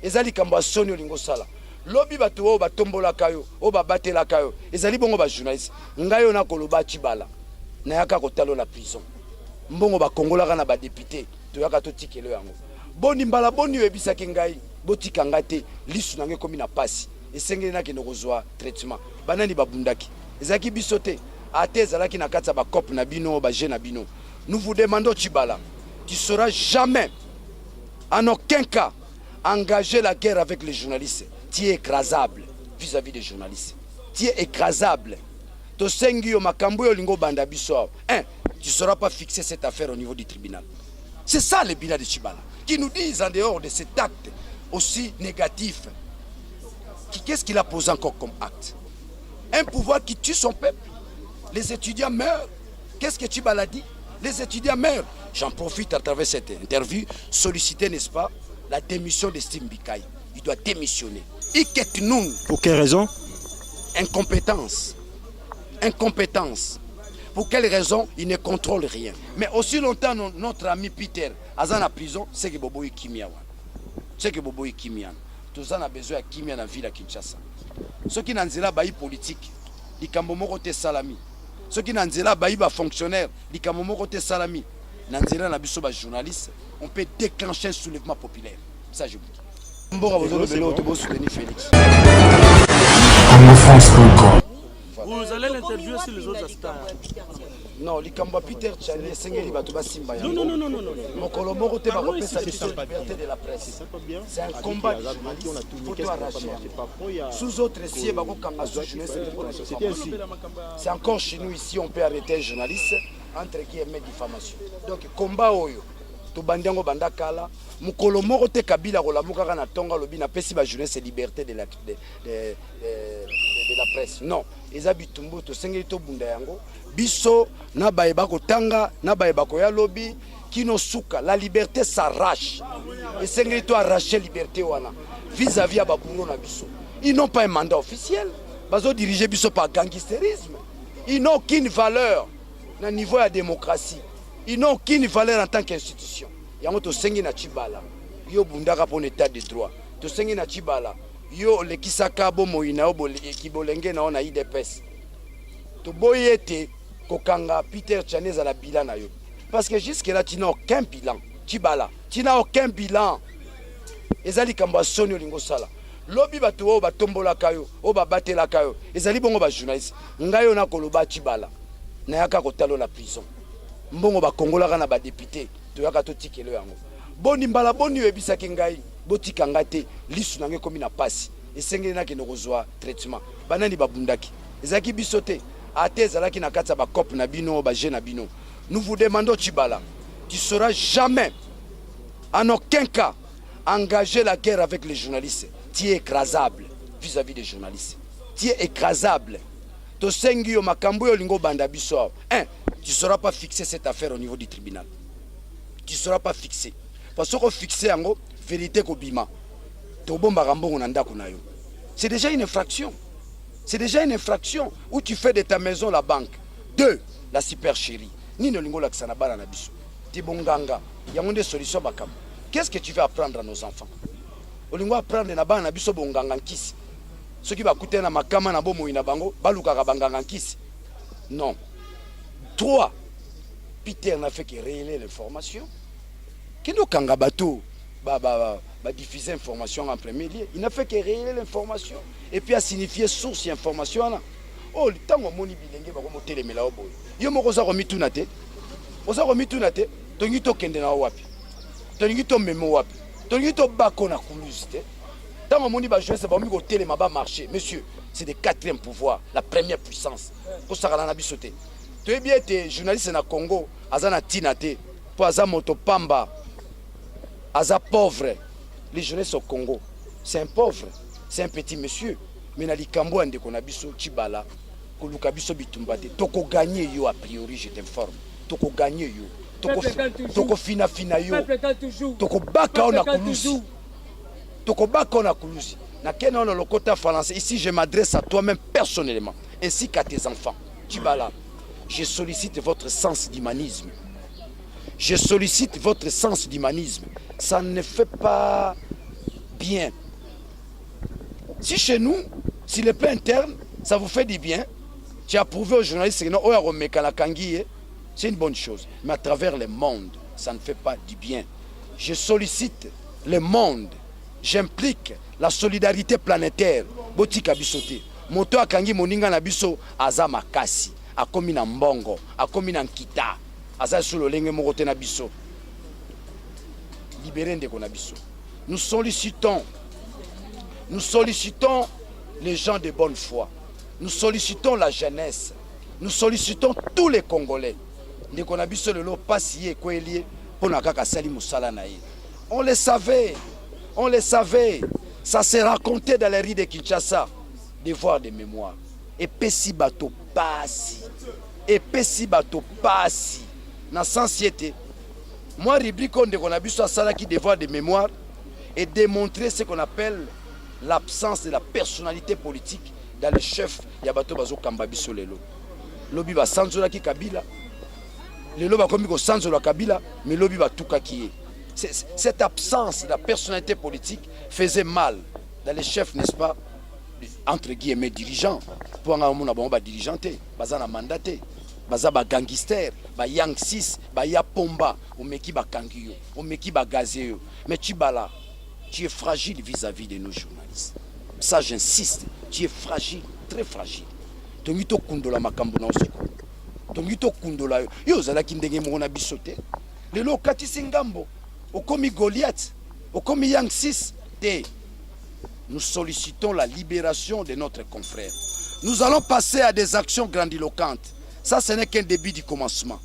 ezali kambo soni olingo sala lobi bato o batombola kayo o babatela kayo ezali bongo ba journaliste ngayo na koloba Tshibala na yaka kotalo la prison mbongo ba kongola na ba député to yaka to tikelo yango boni mbala boni yebisaki ngai botika ngate lisu nange komi na pasi esengeli na kino kozwa traitement banani babundaki ezaki bisote atezalaki na kati ba cop na bino ba jeune na bino. Nous vous demandons Tshibala, tu seras jamais en aucun cas engager la guerre avec les journalistes. Tu es écrasable vis-à-vis des journalistes. Tu es écrasable. To sengi yo makambo yo lingo banda biso. Tu ne sauras pas fixer cette affaire au niveau du tribunal. C'est ça le bilan de Tshibala. Qui nous disent en dehors de cet acte aussi négatif. Qu'est-ce qu'il a posé encore comme acte? Un pouvoir qui tue son peuple. Les étudiants meurent. Qu'est-ce que Tshibala dit? Les étudiants meurent. J'en profite à travers cette interview, solliciter, n'est-ce pas, la démission de Steve Bikaï. Il doit démissionner. Pour quelle raison? Incompétence. Incompétence. Pour quelle raison? Il ne contrôle rien. Mais aussi longtemps, notre ami Peter, Azan en prison, c'est que Bobo est Kimia. C'est que Bobo est Kimia. Tout ça, on a besoin de Kimia dans la ville à Kinshasa. Ceux qui n'ont pas de politique, ils ont des salami. Ceux qui n'ont pas fonctionnaire, les Kamomorote Salami, n'ont pas journaliste, on peut déclencher un soulèvement populaire. Ça, je vous dis. Vous allez l'interviewer sur les autres aspects. Non, les Kamba Peter Tchani, Sengeli Batouba Simba. Non. Mon Kolomoro te va repérer sa liberté de la presse. C'est un combat de journalistes. Il faut tout arracher. Sous autres, si c'est encore chez nous ici, on peut arrêter un journaliste entre guillemets diffamation. Donc, combat Oyo. Tubandiango bandakala mukolo moko te kabila kolamuka kana tonga lobi na pesi ba jeunesse liberté de la presse. Non, ezabi tumbu to sengeli to bunda yango biso na baeba ko tanga na baeba ko ya lobi kino suka la liberté s'arrache et sengeli to arracher liberté wana vis-à-vis à baburo na biso. Ils n'ont pas un mandat officiel, bazo diriger biso par gangsterisme. Ils n'ont aucune valeur na niveau de la démocratie. Ils n'ont aucune valeur en tant qu'institution. Yango to sengi na Tshibala. Yo bundaka pour l'état de droit. To sengi na Tshibala. Yo le kisaka bo moina bo kibolenge na ona IDPS. To boyete kokanga Peter Tchani za la bilan na yo. Parce que jusque là tu n'as aucun bilan. Tshibala, tu n'as aucun bilan. Ezali kamba soni olingo sala. Lobi bato o batombola kayo, o babatela kayo. Ezali bongo ba journaliste. Ngayo na koloba Tshibala. Na yaka kotalo la prison. Mbongo ba kongola na ba député to yaka to tikelo yango boni mbala boni yebisaki ngai botika ngate lisu nange komi na pasi esengeli na kino kozwa traitement banani babundaki ezaki bisote atezalaki na kati ba cop na bino ba jeune na bino. Nous vous demandons Tshibala, tu seras jamais en aucun cas engager la guerre avec les journalistes. Tu es écrasable vis-à-vis des journalistes. Tu es écrasable. To sengi yo makambo yo lingo banda biso. Tu ne sauras pas fixer cette affaire au niveau du tribunal. Tu ne sauras pas fixer. Parce que fixer en gros, vérité kobima. C'est déjà une infraction. C'est déjà une infraction où tu fais de ta maison la banque. 2, la supercherie. Ni no lingo la ksanabara na biso. Tibonganga. Il y a une solution bakam. Qu'est-ce que tu veux apprendre à nos enfants? Olingo apprendre na bana biso bonganga nkisi. Ceux qui va coûter na makama na bomo ina bango, baluka banganga nkisi. Non. 3, Peter n'a fait que révéler l'information. Qui nous kangabato diffuser l'information en premier lieu. Il n'a fait que révéler l'information et puis a signifié source d'information. Oh, le temps où on moni bilenge ba ko telemela oboy. Yo moko za ko mituna te. Oza ko mituna te. Tongi to kende na wapi. Tongi to memo wapi. Tongi to bako na kuluste. Tant on moni ba jeunesse ba mi ko telema ba marcher. Monsieur, c'est le 4e pouvoir, la première puissance. Pour ça na bisote. Tu es bien tes journalistes na Congo, azana tinate, pour aza moto pamba, aza pauvre. Les journalistes au Congo, c'est un pauvre, c'est un petit monsieur. Mais na likambo ande konabiso Tshibala, koluka biso bitumbate. Toko gagner yo a priori, je t'informe. Toko gagner yo. Toko fina yo. Toko baka on a kulusi. Toko baka on a kulusi. Na kena on le côté français. Ici je m'adresse à toi-même personnellement, ainsi qu'à tes enfants. Tshibala. Je sollicite votre sens d'humanisme. Je sollicite votre sens d'humanisme. Ça ne fait pas bien. Si chez nous, si le plan interne, ça vous fait du bien, tu as prouvé aux journalistes que c'est une bonne chose. Mais à travers le monde, ça ne fait pas du bien. Je sollicite le monde, j'implique la solidarité planétaire. Botika bisote. Moto akangi moninga na biso aza makasi, akomi na mbongo, akomi na nkita, aza sur le lenge mokote na biso. Libérez ndeko na biso. Nous sollicitons les gens de bonne foi. Nous sollicitons la jeunesse. Nous sollicitons tous les Congolais. Ndeko na biso lelo pasi ye koelie pona kaka sali musala na ye. On le savait. Ça s'est raconté dans les rues de Kinshasa. Devoir de mémoire. Et pesi bato pasi. Na sensiété. Moi, rubrique on a vu ça qui devoir de mémoire et démontrer ce qu'on appelle l'absence de la personnalité politique dans le chef Yabato Bazo Kambabiso Lelo. Lobi ba sanzola ki Kabila. Lelo ba komi ko sanzola Kabila, mais lobi ba tuka ki. Cette absence de la personnalité politique faisait mal dans les chefs, n'est-ce pas, entre guillemets dirigeants. Pour un moment, on va dirigeanter, bazana mandaté. Baza ba gangster, ba Yang 6, ba ya Pomba, o meki ba kangiyo, o meki ba gazéyo. Mais Tshibala, tu es fragile vis-à-vis de nos journalistes. Ça j'insiste, tu es fragile, très fragile. Tongito kundola makambo na osiko. Tongito kundola yo zala kindenge mona bisote. Lelo kati singambo, okomi Goliath, okomi Yang 6 te. Nous sollicitons la libération de notre confrère. Nous allons passer à des actions grandiloquentes. Ça, ce n'est qu'un début du commencement.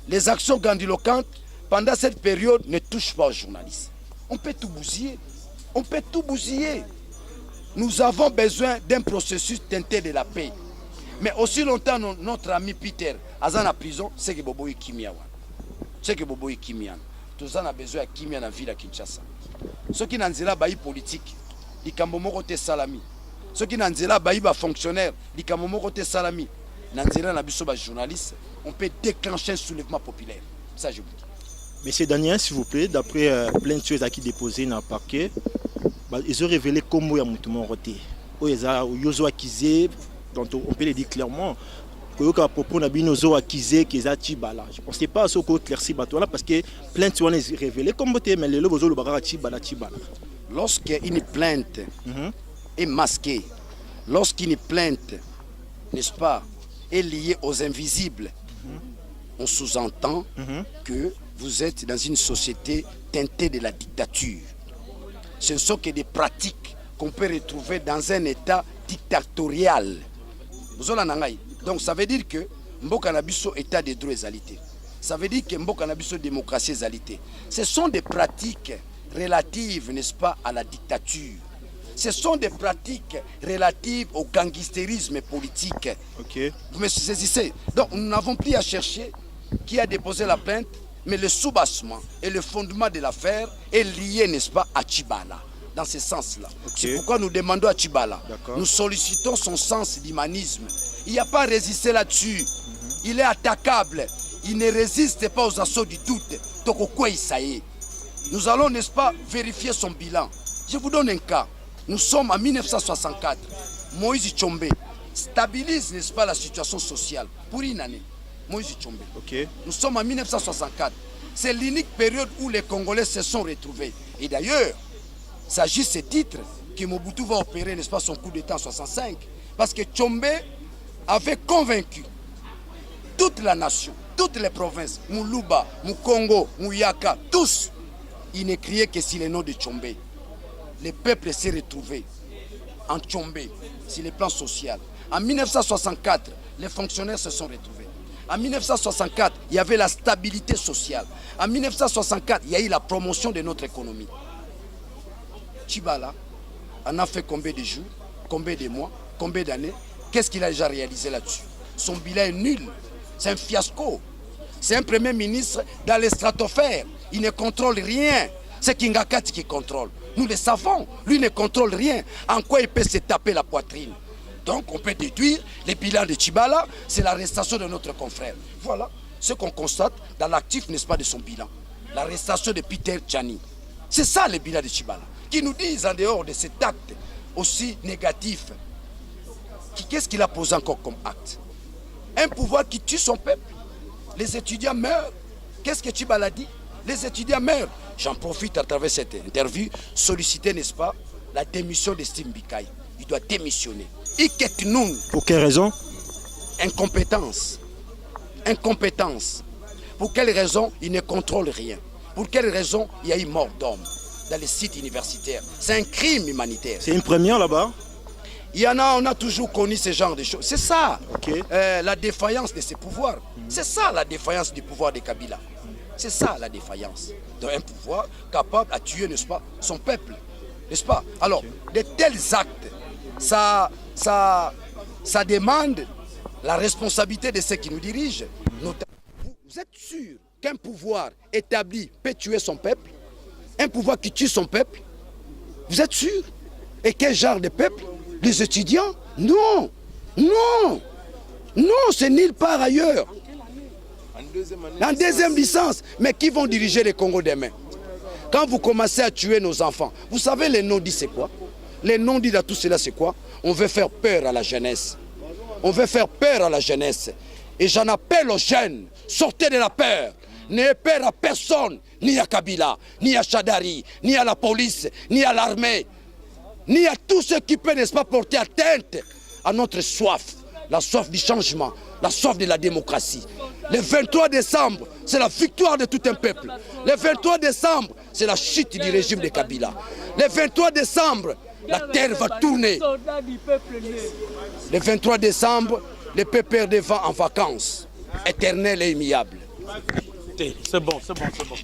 Les actions grandiloquentes, pendant cette période, ne touchent pas aux journalistes. On peut tout bousiller. Nous avons besoin d'un processus teinté de la paix. Mais aussi longtemps, notre ami Peter, Azan en prison, c'est que Bobo est Kimia. Tous en a besoin de Kimia dans la ville de Kinshasa. Ceux qui n'ont pas de politique, ils ont des salami. Ceux qui n'ont pas de fonctionnaires, ils ont des salami. Journaliste, on peut déclencher un soulèvement populaire. Ça, je vous dis. Monsieur Daniel, s'il vous plaît, d'après plein de choses à qui déposées dans le parquet, ils ont révélé comment il y a un roté. Ils ont accusé, donc on peut le dire clairement, à propos de Binozo accusé qu'ils ont Tshibala. Je ne pensais pas à ce qu'on éclaircit parce que plein de choses sont révélées. Comme tu mais le logo le barra Tshibala. Lorsqu'une plainte est masquée, lorsqu'une plainte, n'est-ce pas, est lié aux invisibles, on sous-entend que vous êtes dans une société teintée de la dictature. Ce ne sont que des pratiques qu'on peut retrouver dans un état dictatorial. Donc ça veut dire que Mboka Nabiso état de droit égalité. Ça veut dire que Mboka Nabiso démocratie égalité. Ce sont des pratiques relatives, n'est-ce pas, à la dictature. Ce sont des pratiques relatives au gangstérisme politique. Okay. Vous me saisissez? Donc nous n'avons plus à chercher qui a déposé la plainte, mais le soubassement et le fondement de l'affaire est lié, n'est-ce pas, à Tshibala. Dans ce sens-là. Okay. C'est pourquoi nous demandons à Tshibala. Nous sollicitons son sens d'humanisme. Il n'y a pas à résister là-dessus. Il est attaquable. Il ne résiste pas aux assauts du doute. Donc au quoi il s'aille. Nous allons, n'est-ce pas, vérifier son bilan. Je vous donne un cas. Nous sommes en 1964. Moïse Tshombe stabilise, n'est-ce pas, la situation sociale pour une année. Moïse Tshombe. Okay. Nous sommes en 1964. C'est l'unique période où les Congolais se sont retrouvés. Et d'ailleurs, il s'agit de ce titre que Mobutu va opérer, n'est-ce pas, son coup d'État en 65. Parce que Tshombe avait convaincu toute la nation, toutes les provinces, Moulouba, Moukongo, Mouyaka, tous, ils ne criaient que sur le nom de Tshombe. Le peuple s'est retrouvé en Tshombe, sur le plan social. En 1964, les fonctionnaires se sont retrouvés. En 1964, il y avait la stabilité sociale. En 1964, il y a eu la promotion de notre économie. Tshibala en a fait combien de jours, combien de mois, combien d'années? Qu'est-ce qu'il a déjà réalisé là-dessus? Son bilan est nul. C'est un fiasco. C'est un premier ministre dans les stratosphères. Il ne contrôle rien. C'est Kingakati qui contrôle. Nous le savons. Lui ne contrôle rien. En quoi il peut se taper la poitrine? Donc on peut déduire le bilan de Tshibala, c'est l'arrestation de notre confrère. Voilà ce qu'on constate dans l'actif, n'est-ce pas, de son bilan. L'arrestation de Peter Tchani. C'est ça le bilan de Tchibala. Qui nous disent en dehors de cet acte aussi négatif, qu'est-ce qu'il a posé encore comme acte? Un pouvoir qui tue son peuple. Les étudiants meurent. Qu'est-ce que Tchibala dit? Les étudiants meurent. J'en profite à travers cette interview, solliciter, n'est-ce pas, la démission de Steve Bikaï. Il doit démissionner. Pour quelle raison? Incompétence. Incompétence. Pour quelle raison il ne contrôle rien? Pour quelle raison il y a eu mort d'homme dans les sites universitaires? C'est un crime humanitaire. C'est une première là-bas? Il y en a, on a toujours connu ce genre de choses. C'est ça, okay. La défaillance de ses pouvoirs. C'est ça la défaillance du pouvoir de Kabila. C'est ça la défaillance d'un pouvoir capable à tuer, n'est-ce pas, son peuple. N'est-ce pas? Alors, de tels actes, ça demande la responsabilité de ceux qui nous dirigent. Vous êtes sûr qu'un pouvoir établi peut tuer son peuple? Un pouvoir qui tue son peuple? Vous êtes sûr? Et quel genre de peuple? Les étudiants? Non! Non! Non, c'est nulle part ailleurs. En deuxième licence. Mais qui vont diriger le Congo demain? Quand vous commencez à tuer nos enfants, vous savez les non-dits c'est quoi? Les non-dits de tout cela c'est quoi? On veut faire peur à la jeunesse. On veut faire peur à la jeunesse. Et j'en appelle aux jeunes, sortez de la peur. N'ayez peur à personne, ni à Kabila, ni à Chadari, ni à la police, ni à l'armée, ni à tous ceux qui peuvent, n'est-ce pas, porter atteinte à notre soif, la soif du changement, la soif de la démocratie. Le 23 décembre, c'est la victoire de tout un peuple. Le 23 décembre, c'est la chute du régime de Kabila. Le 23 décembre, la terre va tourner. Le 23 décembre, le peuple devant en vacances, éternel et immuable. C'est bon, c'est bon, c'est bon.